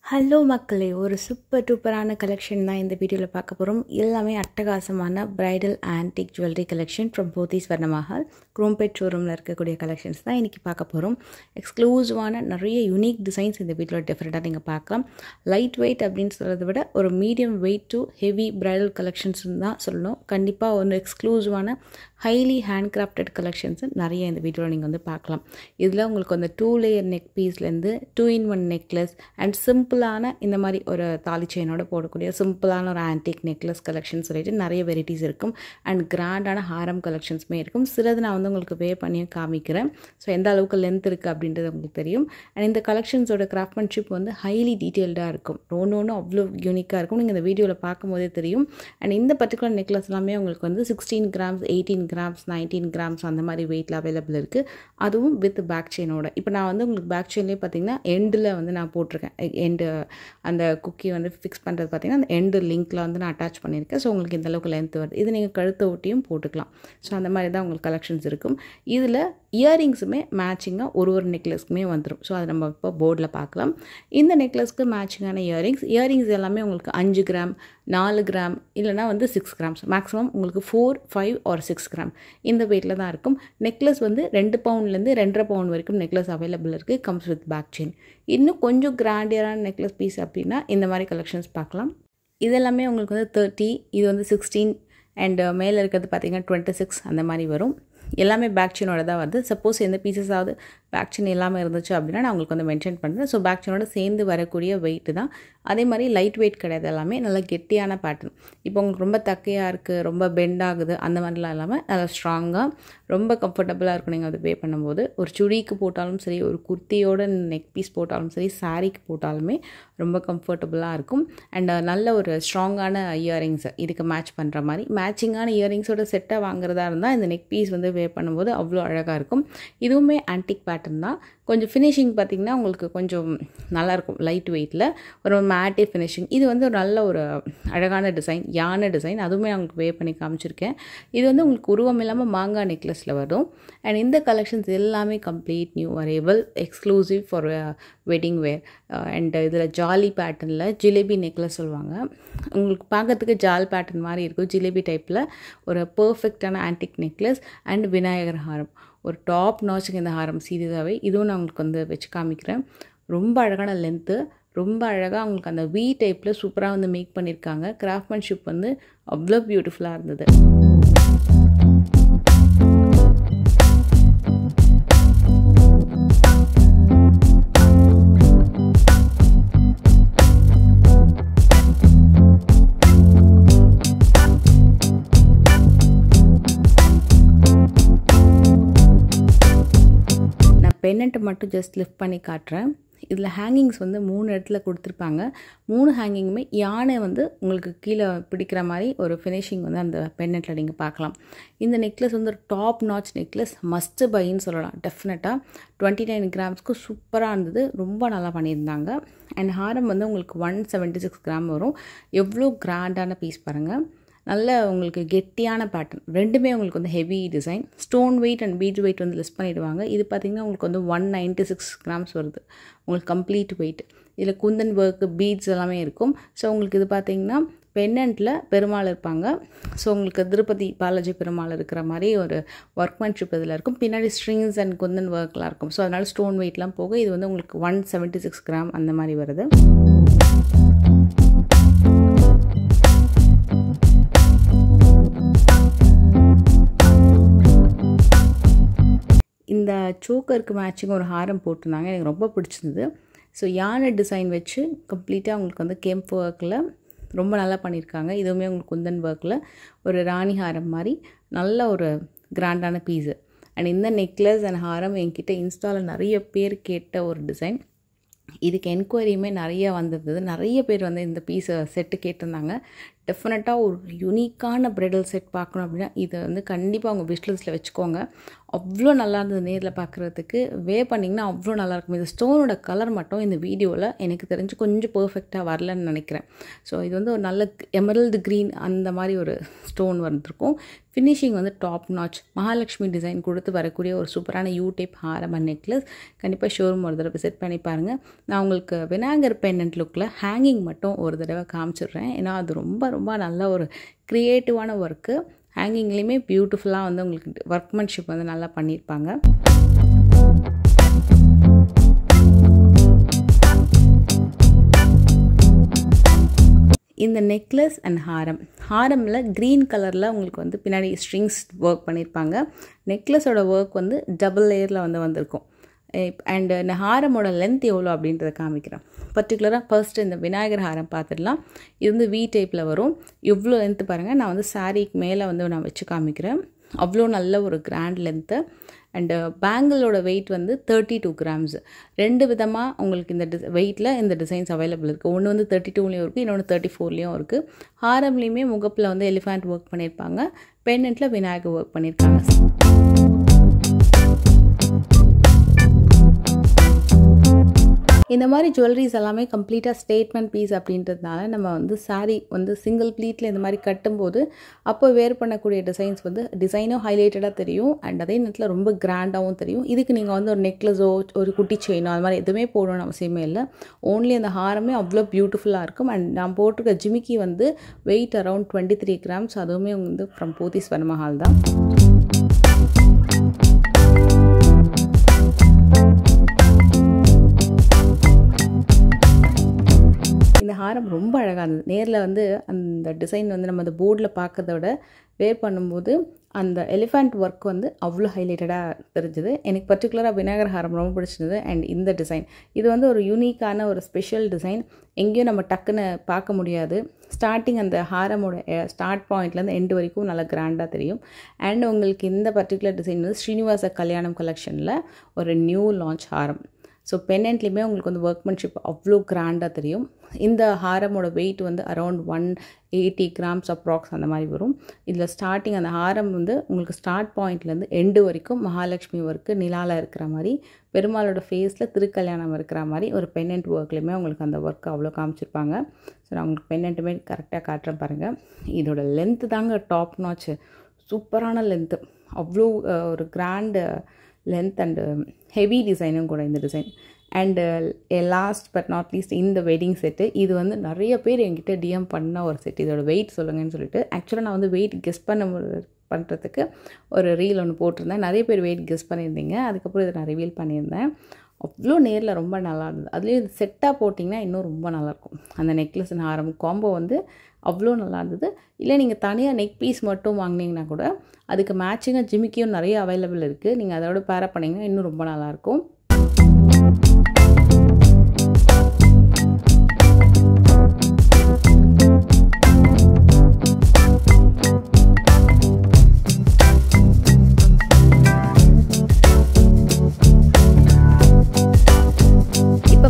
Hello மக்களே, ஒரு super டூப்பரான collection தான் இந்த வீடியோவில் பார்க்க போகிறோம். எல்லாமே அட்டகாசமான bridal antique jewellery collection from Pothys Swarnamahal Chromepet ஷோரூமில் இருக்கக்கூடிய கலெக்ஷன்ஸ் தான் இன்றைக்கி பார்க்க போகிறோம். எக்ஸ்க்ளூசிவான நிறைய யூனிக் டிசைன்ஸ் இந்த வீடியோவில் டிஃப்ரெண்ட்டாக நீங்கள் பார்க்கலாம். லைட் வெயிட் அப்படின்னு சொல்கிறத விட ஒரு medium weight to heavy bridal கலெக்ஷன்ஸ்னு தான் சொல்லணும். கண்டிப்பாக ஒரு எக்ஸ்க்ளூசிவான ஹைலி ஹேண்ட் கிராஃப்டட் கலெக்ஷன்ஸு நிறைய இந்த வீடியோவில் நீங்கள் வந்து பார்க்கலாம். இதில் உங்களுக்கு அந்த 2 லேயர் நெக் பீஸ்லேருந்து 2-in-1 நெக்லஸ் அண்ட் சிம்பிளான இந்த மாதிரி ஒரு தாலி செயினோட போடக்கூடிய சிம்பிளான ஒரு ஆன்டிக் நெக்லஸ் கலெக்ஷன் சொல்லிட்டு நிறைய வெரைட்டிஸ் இருக்கும். அண்ட் கிராண்டான ஹாரம் கலெக்ஷன்ஸுமே இருக்கும். சிலது நான் வந்து உங்களுக்கு வே பண்ணியும் காமிக்கிறேன். ஸோ எந்த அளவுக்கு லென்த் இருக்குது அப்படின்றது உங்களுக்கு தெரியும். அண்ட் இந்த கலெக்ஷன்ஸோட கிராஃப்ட்மேன்ஷிப் வந்து ஹைலி டீட்டெயில்டாக இருக்கும். ஒன்று அவ்வளோ யூனிக்காக இருக்கும். நீங்கள் இந்த வீடியோவில் பார்க்கும்போதே தெரியும். அண்ட் இந்த பர்டிகுலர் நெக்லஸ் எல்லாமே உங்களுக்கு வந்து 16 grams 18 grams 19 grams அந்த மாதிரி வெயிட்டில் அவைலபிள் இருக்குது. அதுவும் வித் பேக் செயினோட. இப்போ நான் வந்து உங்களுக்கு பேக் செயின்லேயே பார்த்தீங்கன்னா எண்டில் வந்து நான் போட்டிருக்கேன். எண்டு அந்த குக்கி வந்து ஃபிக்ஸ் பண்ணுறது பார்த்தீங்கன்னா அந்த எண்டு லிங்க்கில் வந்து நான் அட்டாச் பண்ணியிருக்கேன். ஸோ உங்களுக்கு இந்த அளவுக்கு லென்த் வருது. இது நீங்கள் கழுத்தை ஒட்டியும் போட்டுக்கலாம். ஸோ அந்த மாதிரி தான் உங்களுக்கு கலெக்ஷன்ஸ் இருக்கும். இதில் இயரிங்ஸுமே மேட்சிங்காக ஒரு நெக்லஸ்க்குமே வந்துடும். ஸோ அதை நம்ம இப்போ போர்டில் பார்க்கலாம். இந்த நெக்லஸ்க்கு மேட்சிங்கான இயரிங்ஸ் எல்லாமே உங்களுக்கு 5 கிராம் 4 கிராம் இல்லைனா வந்து 6 grams மேக்ஸிமம் உங்களுக்கு 4, 5 or 6 grams இந்த வெயிட்டில் தான் இருக்கும். நெக்லஸ் வந்து 2 பவுண்ட்லேருந்து 2.5 பவுண்ட் வரைக்கும் நெக்லஸ் அவைலபிள் இருக்குது. Comes with back chain. இன்னும் கொஞ்சம் கிராண்டியரான நெக்லஸ் பீஸ் அப்படின்னா இந்த மாதிரி கலெக்ஷன்ஸ் பார்க்கலாம். இதெல்லாமே உங்களுக்கு வந்து 30, இது வந்து 16 அண்ட் மேலே இருக்கிறது பார்த்திங்கன்னா 26 அந்த மாதிரி வரும். எல்லாமே பேக் செயினோட தான் வருது. சப்போஸ் எந்த பீசஸாவது பேக் செயின் எல்லாமே இருந்துச்சு அப்படின்னா நான் உங்களுக்கு வந்து மென்ஷன் பண்ணுறேன். ஸோ பேக் செயினோட சேர்ந்து வரக்கூடிய வெயிட்டு தான். அதே மாதிரி லைட் வெயிட் கிடையாது. எல்லாமே நல்லா கெட்டியான பேட்டர்ன். இப்போ உங்களுக்கு ரொம்ப தக்கையாக இருக்குது, ரொம்ப பெண்ட் ஆகுது அந்த மாதிரிலாம் இல்லாமல் நல்லா ஸ்ட்ராங்காக ரொம்ப கம்ஃபர்டபுளாக இருக்கும். நீங்கள் அது பே பண்ணும்போது ஒரு சுடிக்கு போட்டாலும் சரி, ஒரு குர்த்தியோட நெக் பீஸ் போட்டாலும் சரி, சாரீக்கு போட்டாலுமே ரொம்ப கம்ஃபர்டபுளாக இருக்கும். அண்ட் நல்ல ஒரு ஸ்ட்ராங்கான இயரிங்ஸ் இதுக்கு மேட்ச் பண்ணுற மாதிரி மேட்சிங்கான இயரிங்ஸோட செட்டாக வாங்குறதா இருந்தால் இந்த நெக் பீஸ் வந்து வே பண்ணும்போது அவ்வளோ அழகாக இருக்கும். இதுவுமே ஆன்டிக் பேட்டர்ன் தான். கொஞ்சம் ஃபினிஷிங் பார்த்திங்கன்னா உங்களுக்கு கொஞ்சம் நல்லாயிருக்கும். லைட் வெயிட்டில் ஒரு மேட்டே ஃபினிஷிங். இது வந்து ஒரு நல்ல ஒரு அழகான டிசைன், யானை டிசைன். அதுவுமே நான் உங்களுக்கு வே பண்ணி காமிச்சிருக்கேன். இது வந்து உங்களுக்கு உருவம் இல்லாமல் மாங்காய் நெக்லஸில் வரும். அண்ட் இந்த கலெக்ஷன்ஸ் எல்லாமே complete new arrival, exclusive for wedding wear. And இதில் ஜாலி பேட்டர்னில் ஜிலேபி நெக்லஸ் சொல்லுவாங்க. உங்களுக்கு பார்க்கறதுக்கு ஜால் பேட்டர்ன் மாதிரி இருக்கும். ஜிலேபி டைப்பில் ஒரு பர்ஃபெக்டான ஆன்டிக் நெக்லஸ் அண்ட் விநாயகர் ஹாரம். ஒரு டாப் நாச்சுக்கு இந்த ஹாரம் சீரியஸாகவே. இதுவும் நான் உங்களுக்கு வந்து வச்சு காமிக்கிறேன். ரொம்ப அழகான லென்த்து, ரொம்ப அழகாக அவங்களுக்கு அந்த வி டைப்பில் சூப்பராக வந்து மேக் பண்ணியிருக்காங்க. கிராஃப்ட்மேன்ஷிப் வந்து அவ்வளோ பியூட்டிஃபுல்லாக இருந்தது. பென்னண்ட்டை மட்டும் ஜஸ்ட் லிஃப்ட் பண்ணி காட்டுறேன். இதில் ஹேங்கிங்ஸ் வந்து 3 இடத்துல கொடுத்துருப்பாங்க. 3 ஹேங்கிங்குமே யானை வந்து உங்களுக்கு கீழே பிடிக்கிற மாதிரி ஒரு ஃபினிஷிங் வந்து அந்த பென்னண்ட்டில் நீங்கள் பார்க்கலாம். இந்த நெக்லஸ் வந்து ஒரு டாப் நாச் நெக்லஸ், மஸ்ட்டு பைன்னு சொல்லலாம். டெஃபினட்டாக 29 கிராம்ஸ்க்கு சூப்பராக இருந்தது. ரொம்ப நல்லா பண்ணியிருந்தாங்க. அண்ட் ஹாரம் வந்து உங்களுக்கு 176 கிராம் வரும். எவ்வளோ கிராண்டான பீஸ் பாருங்கள். நல்ல உங்களுக்கு கெட்டியான பேட்டர்ன். ரெண்டுமே உங்களுக்கு வந்து heavy design. Stone weight and bead weight வந்து லிஸ்ட் பண்ணிவிடுவாங்க. இது பார்த்திங்கன்னா உங்களுக்கு வந்து 196 grams வருது உங்களுக்கு கம்ப்ளீட் வெயிட். இதில் குந்தன் ஒர்க்கு பீட்ஸ் எல்லாமே இருக்கும். ஸோ உங்களுக்கு இது பார்த்திங்கன்னா பென்னண்ட்டில் பெருமாள் இருப்பாங்க. ஸோ உங்களுக்கு திருப்பதி பாலாஜி பெருமாள் இருக்கிற மாதிரி ஒரு ஒர்க்மேன்ஷிப் இதில் இருக்கும். பின்னாடி ஸ்ட்ரிங்ஸ் அண்ட் குந்தன் ஒர்க்லாம் இருக்கும். ஸோ அதனால் ஸ்டோன் வெயிட்லாம் போக இது வந்து உங்களுக்கு 176 gram அந்த மாதிரி வருது. இந்த சோக்கருக்கு மேட்சிங் ஒரு ஹாரம் போட்டிருந்தாங்க. எனக்கு ரொம்ப பிடிச்சிருந்தது. ஸோ யானை டிசைன் வச்சு கம்ப்ளீட்டாக உங்களுக்கு வந்து கெம்ப் ஒர்க்கில் ரொம்ப நல்லா பண்ணியிருக்காங்க. இதுவுமே உங்களுக்கு குந்தன் ஒர்க்கில் ஒரு ராணி ஹாரம் மாதிரி நல்ல ஒரு கிராண்டான பீஸு. அண்ட் இந்த நெக்லஸ் அண்ட் ஹாரம் என்கிட்ட இன்ஸ்டாவில் நிறைய பேர் கேட்ட ஒரு டிசைன். இதுக்கு என்கொயரியுமே நிறைய வந்திருந்தது. நிறைய பேர் வந்து இந்த பீஸை செட்டு கேட்டிருந்தாங்க. டெஃபினட்டாக ஒரு யூனிக்கான ப்ரைடல் செட் பார்க்கணும் அப்படின்னா இதை வந்து கண்டிப்பாக அவங்க விஷ் லிஸ்ட்டில் வச்சுக்கோங்க. அவ்வளோ நல்லா இருந்தது நேரில் பார்க்குறதுக்கு. பண்ணிங்கன்னா அவ்வளோ நல்லாயிருக்கும். இந்த ஸ்டோனோட கலர் மட்டும் இந்த வீடியோவில் எனக்கு தெரிஞ்சு கொஞ்சம் பர்ஃபெக்டாக வரலன்னு நினைக்கிறேன். ஸோ இது வந்து ஒரு நல்ல எமரல்டு க்ரீன் அந்த மாதிரி ஒரு ஸ்டோன் வந்துருக்கும். ஃபினிஷிங் வந்து டாப் நாச் மகாலட்சுமி டிசைன் கொடுத்து வரக்கூடிய ஒரு சூப்பரான you type Haram and necklace. கண்டிப்பாக ஷோரூம் ஒரு தடவை விசிட் பண்ணி பாருங்கள். நான் உங்களுக்கு விநாயகர் பெண்டன்ட் லுக்கில் ஹேங்கிங் மட்டும் ஒரு தடவை காமிச்சிடுறேன். ஏன்னா அது ரொம்ப ரொம்ப நல்ல ஒரு க்ரியேட்டிவான ஒர்க்கு. ஹேங்கிங்லேயுமே பியூட்டிஃபுல்லாக வந்து உங்களுக்கு ஒர்க்மேன்ஷிப் வந்து நல்லா பண்ணியிருப்பாங்க. இந்த நெக்லஸ் அண்ட் ஹாரமில் க்ரீன் கலரில் உங்களுக்கு வந்து பின்னாடி ஸ்ட்ரிங்ஸ் ஒர்க் பண்ணியிருப்பாங்க. நெக்லஸோட ஒர்க் வந்து டபுள் லேயரில் வந்து வந்திருக்கும். அண்டு இந்த ஹாரமோட லென்த் எவ்வளோ அப்படின்றத காமிக்கிறேன். பர்டிகுலராக ஃபர்ஸ்ட்டு இந்த விநாயகர் ஹாரம் பார்த்துடலாம். இது வந்து வி டைப்பில் வரும். இவ்வளோ லென்த்து பாருங்கள். நான் வந்து சாரீக்கு மேலே வந்து நான் வச்சு காமிக்கிறேன். அவ்வளோ நல்ல ஒரு கிராண்ட் லென்த்து. அண்டு பேங்கிளோட வெயிட் வந்து 32 கிராம்ஸ். 2 விதமாக உங்களுக்கு இந்த வெயிட்டில் இந்த டிசைன்ஸ் அவைலபிள் இருக்குது. ஒன்று வந்து 32லேயும் இருக்குது, இன்னொன்று 34லேயும் இருக்குது. ஹாரம்லேயுமே முகப்பில் வந்து எலிஃபண்ட் ஒர்க் பண்ணியிருப்பாங்க. பெண்டன்ட்டில் விநாயகர் ஒர்க் பண்ணியிருக்காங்க. இந்த மாதிரி ஜுவல்லரிஸ் எல்லாமே கம்ப்ளீட்டாக ஸ்டேட்மெண்ட் பீஸ் அப்படின்றதுனால நம்ம வந்து சாரீ வந்து சிங்கிள் ப்ளீட்டில் இந்த மாதிரி கட்டும்போது அப்போ வேர் பண்ணக்கூடிய டிசைன்ஸ் வந்து டிசைனும் ஹைலைட்டடாக தெரியும். அண்ட் அதே நேரத்தில் ரொம்ப கிராண்டாகவும் தெரியும். இதுக்கு நீங்கள் வந்து ஒரு நெக்லஸோ ஒரு குட்டி செயினோ அது மாதிரி எதுவுமே போடணும்னு அவசியமே இல்லை. ஓன்லி அந்த ஹாரமே அவ்வளோ பியூட்டிஃபுல்லாக இருக்கும். அண்ட் நான் போட்டிருக்க ஜிமிக்கி வந்து வெயிட் அரவுண்ட் 23 கிராம்ஸ். அதுவுமே வந்து ஃப்ரம் போத்தீஸ் வர்ணமஹால் தான். இந்த ஹாரம் ரொம்ப அழகாக இருந்தது. நேரில் வந்து அந்த டிசைன் வந்து நம்ம அந்த போர்டில் பார்க்கறத விட வேர் பண்ணும்போது அந்த எலிஃபண்ட் ஒர்க் வந்து அவ்வளோ ஹைலைட்டடாக தெரிஞ்சுது. எனக்கு பர்டிகுலராக விநாயகர் ஹாரம் ரொம்ப பிடிச்சிருந்தது. அண்ட் இந்த டிசைன் இது வந்து ஒரு யூனிக்கான ஒரு ஸ்பெஷல் டிசைன். எங்கேயும் நம்ம டக்குன்னு பார்க்க முடியாது. ஸ்டார்டிங் அந்த ஹாரமோட ஸ்டார்ட் பாயிண்ட்லேருந்து எண்டு வரைக்கும் நல்லா கிராண்டாக தெரியும். அண்ட் உங்களுக்கு இந்த பர்டிகுலர் டிசைன் வந்து ஸ்ரீனிவாச கல்யாணம் கலெக்ஷனில் ஒரு நியூ லான்ச் ஹாரம். ஸோ பெண்டன்ட்லேயுமே உங்களுக்கு வந்து ஒர்க்மேன்ஷிப் அவ்வளோ கிராண்டாக தெரியும். இந்த ஹாரமோட வெயிட் வந்து அரௌண்ட் 180 கிராம்ஸ் அப்ராக்ஸ் அந்த மாதிரி வரும். இதில் ஸ்டார்டிங் அந்த ஹாரம் வந்து உங்களுக்கு ஸ்டார்ட் பாயிண்ட்லேருந்து எண்டு வரைக்கும் மகாலட்சுமி ஒர்க்கு நிலாவில் இருக்கிற மாதிரி, பெருமாளோட ஃபேஸில் திருக்கல்யாணம் இருக்கிற மாதிரி ஒரு பெண்டன்ட் ஒர்க்லேயுமே உங்களுக்கு அந்த ஒர்க் அவ்வளோ காமிச்சிருப்பாங்க. ஸோ நான் உங்களுக்கு பெண்டன்ட்டுமே கரெக்டாக காட்டுறேன் பாருங்கள். இதோட லென்த்து தாங்க டாப் நாச்சு. சூப்பரான லென்த்து. அவ்வளோ ஒரு கிராண்டு லென்த் அண்டு ஹெவி டிசைனும் கூட இந்த design. And last but not least இந்த வெட்டிங் செட்டு. இது வந்து நிறைய பேர் என்கிட்ட டிஎம் பண்ண ஒரு செட். இதோட வெயிட் சொல்லுங்கன்னு சொல்லிட்டு ஆக்சுவலாக நான் வந்து வெயிட் கெஸ் பண்ணுறதுக்கு ஒரு ரீல் ஒன்று போட்டிருந்தேன். நிறைய பேர் வெயிட் கெஸ் பண்ணியிருந்தீங்க. அதுக்கப்புறம் இதை நான் ரிவீல் பண்ணியிருந்தேன். அவ்வளோ நேரில் ரொம்ப நல்லா இருந்தது. அதுலேயும் இது செட்டாக போட்டிங்கன்னா இன்னும் ரொம்ப நல்லாயிருக்கும். அந்த நெக்லஸ் அண்ட் ஹாரம் காம்போ வந்து அவ்வளோ நல்லா இருந்தது. இல்லை நீங்கள் தனியாக நெக் பீஸ் மட்டும் வாங்கினீங்கன்னா கூட அதுக்கு மேட்சிங்காக ஜிமிக்கியும் நிறைய அவைலபிள் இருக்குது. நீங்கள் அதோட பேர பண்ணிங்கன்னா இன்னும் ரொம்ப நல்லாயிருக்கும்.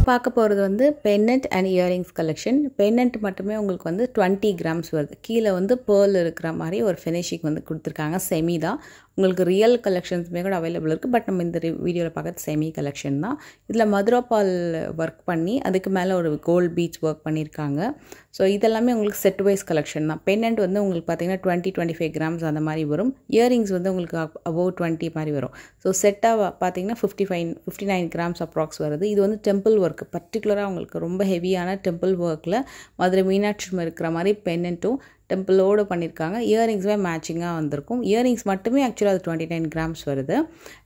பார்க்க போகிறது வந்து pendant and earrings collection. Pendant மட்டுமே உங்களுக்கு வந்து 20 கிராம்ஸ் வருது. கீழே வந்து பேர்ல் இருக்கிற மாதிரி ஒரு ஃபினிஷிங் வந்து கொடுத்துருக்காங்க. செமி தான். உங்களுக்கு ரியல் கலெக்ஷன்ஸுமே கூட அவைலபிள் இருக்குது. பட் நம்ம இந்த வீடியோவில் பார்க்குறது செமி கலெக்ஷன் தான். இதில் மதுராபால் ஒர்க் பண்ணி அதுக்கு மேலே ஒரு கோல்ட் பீச் ஒர்க் பண்ணியிருக்காங்க. ஸோ இதெல்லாமே உங்களுக்கு செட் வைஸ் கலெக்ஷன் தான். பெண்டன்ட் வந்து உங்களுக்கு பார்த்தீங்கன்னா 20-25 கிராம்ஸ் அந்த மாதிரி வரும். இயரிங்ஸ் வந்து உங்களுக்கு அபோவ் 20 மாதிரி வரும். ஸோ செட்டாக பார்த்தீங்கன்னா 59 கிராம்ஸ் அப்ராக்ஸ் வருது. இது வந்து டெம்பிள் ஒர்க். பர்டிகுலராக உங்களுக்கு ரொம்ப ஹெவியான டெம்பிள் ஒர்க்கில் மதுரை மீனாட்சி இருக்கிற மாதிரி பெண்டன்ட்டும் டெம்பிளோடு பண்ணியிருக்காங்க. இயரிங்ஸுமே மேட்சிங்காக வந்திருக்கும். இயரிங்ஸ் மட்டுமே ஆக்சுவலாக அது 29 கிராம்ஸ் வருது.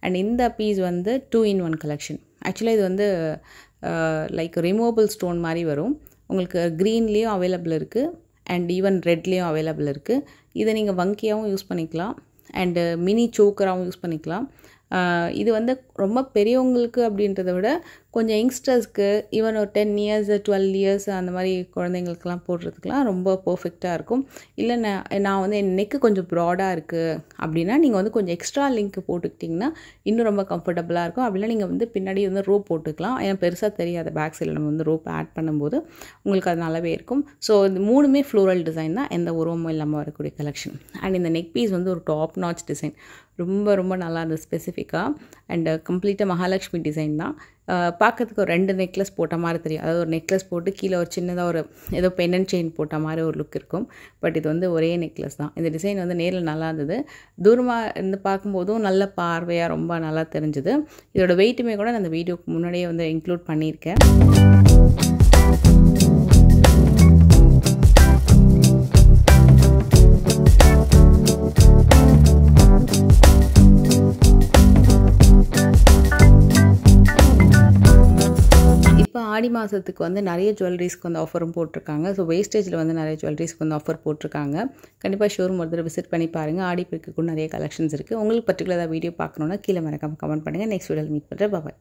அண்ட் இந்த பீஸ் வந்து 2-in-1 கலெக்ஷன். ஆக்சுவலாக இது வந்து லைக் ரிமூவபிள் ஸ்டோன் மாதிரி வரும். உங்களுக்கு க்ரீன்லேயும் அவைலபிள் இருக்குது அண்ட் ஈவன் ரெட்லேயும் அவைலபிள் இருக்குது. இதை நீங்கள் வங்கியாகவும் யூஸ் பண்ணிக்கலாம் அண்டு மினி சோக்கராகவும் யூஸ் பண்ணிக்கலாம். இது வந்து ரொம்ப பெரியவங்களுக்கு அப்படின்றத விட கொஞ்சம் யங்ஸ்டர்ஸ்க்கு ஈவன் ஒரு 10 இயர்ஸ் 12 இயர்ஸ் அந்த மாதிரி குழந்தைங்களுக்கெல்லாம் போடுறதுக்கெலாம் ரொம்ப பர்ஃபெக்டாக இருக்கும். இல்லை நான் வந்து என் நெக்கு கொஞ்சம் ப்ராடாக இருக்குது அப்படின்னா நீங்கள் வந்து கொஞ்சம் எக்ஸ்ட்ரா லிங்க் போட்டுக்கிட்டிங்கன்னா இன்னும் ரொம்ப கம்ஃபர்டபுளாக இருக்கும். அப்படின்னா நீங்கள் வந்து பின்னாடி வந்து ரோப் போட்டுக்கலாம். ஏன்னா பெருசாக தெரியாத பேக் சைடில் நம்ம வந்து ரோப் ஆட் பண்ணும்போது உங்களுக்கு அது நல்லாவே இருக்கும். ஸோ இந்த 3மே ஃப்ளோரல் டிசைன் தான், எந்த உருவமும் இல்லாமல் வரக்கூடிய கலெக்ஷன். அண்ட் இந்த நெக் பீஸ் வந்து ஒரு டாப் நாச் டிசைன், ரொம்ப ரொம்ப நல்லா இருந்தது ஸ்பெசிஃபிக்காக. அண்ட் கம்ப்ளீட்டாக மகாலட்சுமி டிசைன் தான். பார்க்கறதுக்கு ஒரு 2 நெக்லஸ் போட்ட மாதிரி தெரியும். அதாவது ஒரு நெக்லஸ் போட்டு கீழே ஒரு சின்னதாக ஒரு ஏதோ பெண்டன்ட் செயின் போட்ட மாதிரி ஒரு லுக் இருக்கும். பட் இது வந்து ஒரே நெக்லஸ் தான். இந்த டிசைன் வந்து நேரில் நல்லா இருந்தது. தூரமாக இருந்து பார்க்கும்போதும் நல்ல பார்வையாக ரொம்ப நல்லா தெரிஞ்சுது. இதோட வெயிட்டுமே கூட நான் அந்த வீடியோக்கு முன்னாடியே வந்து இன்க்ளூட் பண்ணியிருக்கேன். இப்போ ஆடி மாதத்துக்கு வந்து நிறைய ஜுவல்லரிஸ்க்கு வந்து ஆஃபரும் போட்டிருக்காங்க. ஸோ வேஸ்டேஜில் வந்து நிறைய ஜுவல்லரிஸ்க்கு வந்து ஆஃபர் போட்டிருக்காங்க. கண்டிப்பாக ஷோரூம் ஒரு தடவை விசிட் பண்ணி பாருங்கள். ஆடி பெருக்குக்கு நிறைய கலெக்ஷன்ஸ் இருக்குது. உங்களுக்கு பர்டிகுலராக வீடியோ பார்க்கணுன்னா கீழே மறக்காமல் கமெண்ட் பண்ணுங்கள். நெக்ஸ்ட் வீடியோவில் மீட் பண்ணுறேன். பாய்.